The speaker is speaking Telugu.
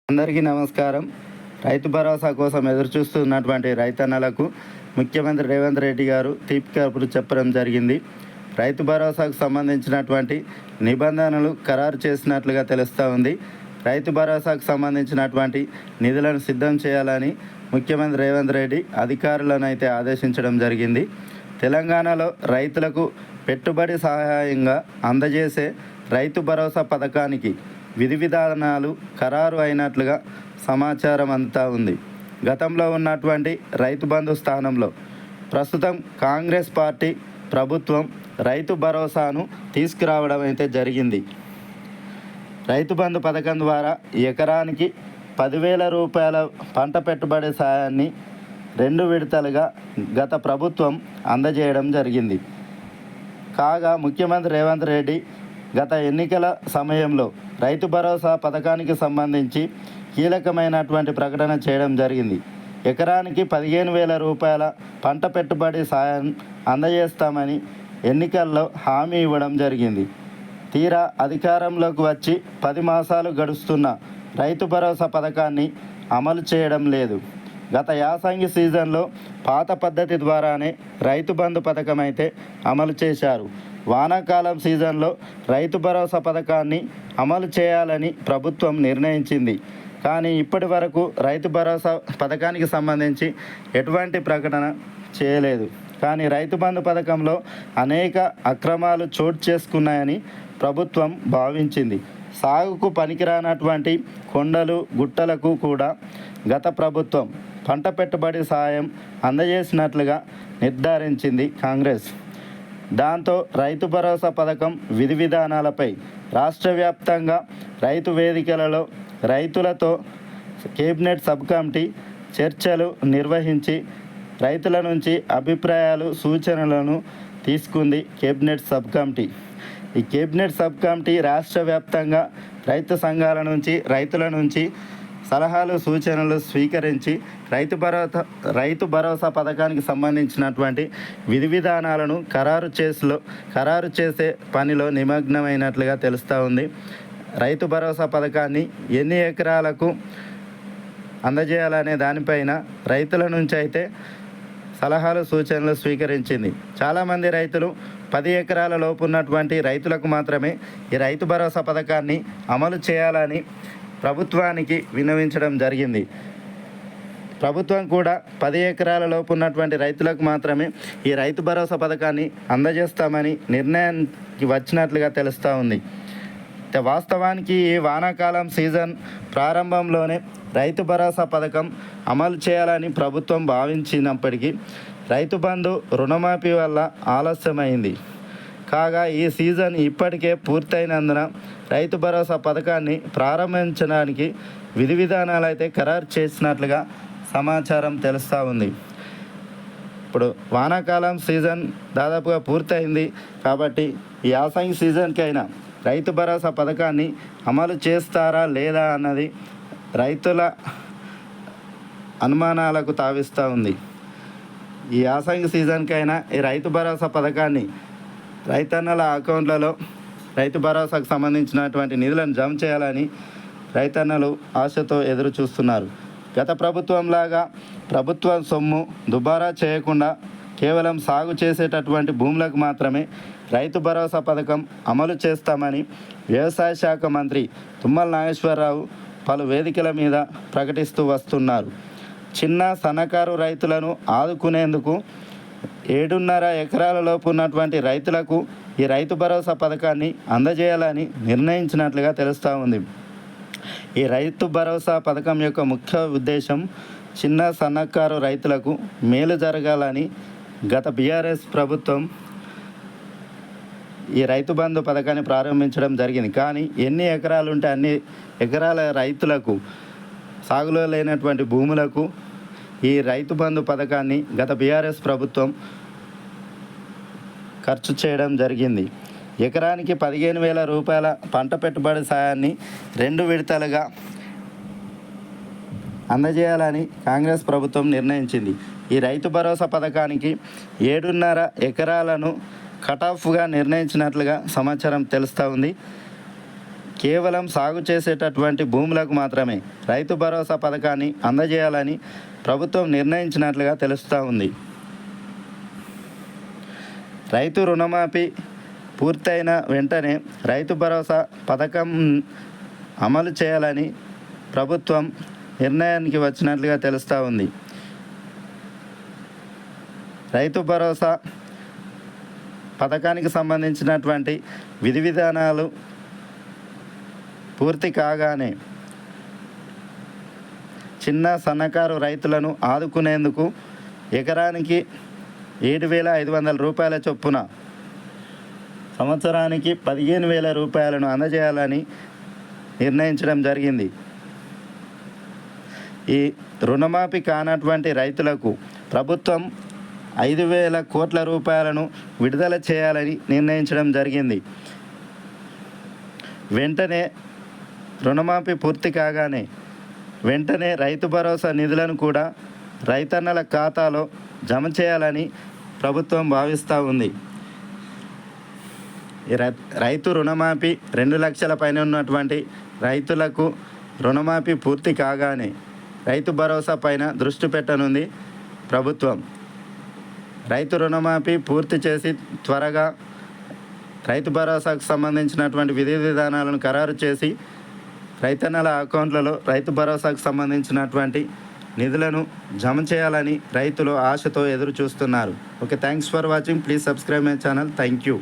అందరికీ నమస్కారం. రైతు భరోసా కోసం ఎదురుచూస్తున్నటువంటి రైతన్నలకు ముఖ్యమంత్రి రేవంత్ రెడ్డి గారు తీపి కబురు చెప్పడం జరిగింది. రైతు భరోసాకు సంబంధించినటువంటి నిబంధనలు ఖరారు చేసినట్లుగా తెలుస్తూ ఉంది. రైతు భరోసాకు సంబంధించినటువంటి నిధులను సిద్ధం చేయాలని ముఖ్యమంత్రి రేవంత్ రెడ్డి అధికారులను అయితే ఆదేశించడం జరిగింది. తెలంగాణలో రైతులకు పెట్టుబడి సహాయంగా అందజేసే రైతు భరోసా పథకానికి విధి విధానాలు ఖరారు అయినట్లుగా సమాచారం అంతా ఉంది. గతంలో ఉన్నటువంటి రైతు బంధు స్థానంలో ప్రస్తుతం కాంగ్రెస్ పార్టీ ప్రభుత్వం రైతు భరోసాను తీసుకురావడం అయితే జరిగింది. రైతు బంధు పథకం ద్వారా ఎకరానికి 10,000 రూపాయల పంట పెట్టుబడి సాయాన్ని 2 విడతలుగా గత ప్రభుత్వం అందజేయడం జరిగింది. కాగా ముఖ్యమంత్రి రేవంత్ రెడ్డి గత ఎన్నికల సమయంలో రైతు భరోసా పథకానికి సంబంధించి కీలకమైనటువంటి ప్రకటన చేయడం జరిగింది. ఎకరానికి 15,000 రూపాయల పంట పెట్టుబడి సాయం అందజేస్తామని ఎన్నికల్లో హామీ ఇవ్వడం జరిగింది. తీరా అధికారంలోకి వచ్చి 10 మాసాలు గడుస్తున్న రైతు భరోసా పథకాన్ని అమలు చేయడం లేదు. గత యాసంగి సీజన్లో పాత పద్ధతి ద్వారానే రైతు బంధు పథకం అయితే అమలు చేశారు. వానాకాలం సీజన్లో రైతు భరోసా పథకాన్ని అమలు చేయాలని ప్రభుత్వం నిర్ణయించింది. కానీ ఇప్పటి వరకు రైతు భరోసా పథకానికి సంబంధించి ఎటువంటి ప్రకటన చేయలేదు. కానీ రైతు బంధు పథకంలో అనేక అక్రమాలు చోటు చేసుకున్నాయని ప్రభుత్వం భావించింది. సాగుకు పనికిరానటువంటి కొండలు గుట్టలకు కూడా గత ప్రభుత్వం పంట పెట్టుబడి సాయం అందజేసినట్లుగా నిర్ధారించింది కాంగ్రెస్. దాంతో రైతు భరోసా పథకం విధి విధానాలపై రాష్ట్ర వ్యాప్తంగా రైతు వేదికలలో రైతులతో కేబినెట్ సబ్ కమిటీ చర్చలు నిర్వహించి రైతుల నుంచి అభిప్రాయాలు సూచనలను తీసుకుంది కేబినెట్ సబ్ కమిటీ. ఈ కేబినెట్ సబ్ కమిటీ రాష్ట్ర వ్యాప్తంగా రైతు సంఘాల నుంచి రైతుల నుంచి సలహాలు సూచనలు స్వీకరించి రైతు భరోసా పథకానికి సంబంధించినటువంటి విధి విధానాలను ఖరారు చేసే పనిలో నిమగ్నమైనట్లుగా తెలుస్తూ ఉంది. రైతు భరోసా పథకాన్ని ఎన్ని ఎకరాలకు అందజేయాలనే దానిపైన రైతుల నుంచి అయితే సలహాలు సూచనలు స్వీకరించింది. చాలామంది రైతులు 10 ఎకరాల లోపు ఉన్నటువంటి రైతులకు మాత్రమే ఈ రైతు భరోసా పథకాన్ని అమలు చేయాలని ప్రభుత్వానికి విన్నవించడం జరిగింది. ప్రభుత్వం కూడా 10 ఎకరాల లోపు ఉన్నటువంటి రైతులకు మాత్రమే ఈ రైతు భరోసా పథకాన్ని అందజేస్తామని నిర్ణయానికి వచ్చినట్లుగా తెలుస్తూ ఉంది. వాస్తవానికి ఈ వానాకాలం సీజన్ ప్రారంభంలోనే రైతు భరోసా పథకం అమలు చేయాలని ప్రభుత్వం భావించినప్పటికీ రైతు బంధు రుణమాఫీ వల్ల ఆలస్యమైంది. కాగా ఈ సీజన్ ఇప్పటికే పూర్తయినందున రైతు భరోసా పథకాన్ని ప్రారంభించడానికి విధి విధానాలు అయితే ఖరారు చేసినట్లుగా సమాచారం తెలుస్తూ ఉంది. ఇప్పుడు వానాకాలం సీజన్ దాదాపుగా పూర్తయింది కాబట్టి ఈ యాసంగి సీజన్కైనా రైతు భరోసా పథకాన్ని అమలు చేస్తారా లేదా అన్నది రైతుల అనుమానాలకు తావిస్తూ ఉంది. ఈ యాసంగి సీజన్కైనా ఈ రైతు భరోసా పథకాన్ని రైతన్నల అకౌంట్లలో రైతు భరోసాకు సంబంధించినటువంటి నిధులను జమ చేయాలని రైతన్నలు ఆశతో ఎదురు చూస్తున్నారు. గత ప్రభుత్వంలాగా ప్రభుత్వం సొమ్ము దుబారా చేయకుండా కేవలం సాగు చేసేటటువంటి భూములకు మాత్రమే రైతు భరోసా పథకం అమలు చేస్తామని వ్యవసాయ శాఖ మంత్రి తుమ్మల నాగేశ్వరరావు పలు వేదికల మీద ప్రకటిస్తూ వస్తున్నారు. చిన్న సన్నకారు రైతులను ఆదుకునేందుకు 7.5 ఎకరాల లోపు ఉన్నటువంటి రైతులకు ఈ రైతు భరోసా పథకాన్ని అందజేయాలని నిర్ణయించినట్లుగా తెలుస్తూ ఉంది. ఈ రైతు భరోసా పథకం యొక్క ముఖ్య ఉద్దేశం చిన్న సన్నకారు రైతులకు మేలు జరగాలని గత బీఆర్ఎస్ ప్రభుత్వం ఈ రైతు బంధు పథకాన్ని ప్రారంభించడం జరిగింది. కానీ ఎన్ని ఎకరాలు ఉంటే అన్ని ఎకరాల రైతులకు సాగులో లేనటువంటి భూములకు ఈ రైతు బంధు పథకాన్ని గత బీఆర్ఎస్ ప్రభుత్వం ఖర్చు చేయడం జరిగింది. ఎకరానికి 15,000 రూపాయల పంట పెట్టుబడి సాయాన్ని 2 విడతలుగా అందజేయాలని కాంగ్రెస్ ప్రభుత్వం నిర్ణయించింది. ఈ రైతు భరోసా పథకానికి 7.5 ఎకరాలను కటాఫ్గా నిర్ణయించినట్లుగా సమాచారం తెలుస్తూ ఉంది. కేవలం సాగు చేసేటటువంటి భూములకు మాత్రమే రైతు భరోసా పథకాన్ని అందజేయాలని ప్రభుత్వం నిర్ణయించినట్లుగా తెలుస్తూ ఉంది. రైతు రుణమాఫీ పూర్తయిన వెంటనే రైతు భరోసా పథకం అమలు చేయాలని ప్రభుత్వం నిర్ణయానికి వచ్చినట్లుగా తెలుస్తూ ఉంది. రైతు భరోసా పథకానికి సంబంధించినటువంటి విధి విధానాలు పూర్తి కాగానే చిన్న సన్నకారు రైతులను ఆదుకునేందుకు ఎకరానికి 7,500 రూపాయల చొప్పున సంవత్సరానికి 15,000 రూపాయలను అందజేయాలని నిర్ణయించడం జరిగింది. ఈ రుణమాఫీ కానటువంటి రైతులకు ప్రభుత్వం 5,000 కోట్ల రూపాయలను విడుదల చేయాలని నిర్ణయించడం జరిగింది. వెంటనే రుణమాఫీ పూర్తి కాగానే వెంటనే రైతు భరోసా నిధులను కూడా రైతన్నల ఖాతాలో జమ చేయాలని ప్రభుత్వం భావిస్తూ ఉంది. ఈ రైతు రుణమాఫీ 2 లక్షల పైన ఉన్నటువంటి రైతులకు రుణమాఫీ పూర్తి కాగానే రైతు భరోసా పైన దృష్టి పెట్టనుంది ప్రభుత్వం. రైతు రుణమాఫీ పూర్తి చేసి త్వరగా రైతు భరోసాకు సంబంధించినటువంటి విధి విధానాలను ఖరారు చేసి రైతన్నల అకౌంట్లలో రైతు భరోసాకు సంబంధించినటువంటి నిధులను జమ చేయాలని రైతులు ఆశతో ఎదురు చూస్తున్నారు. Okay, thanks for watching. Please subscribe my channel. Thank you.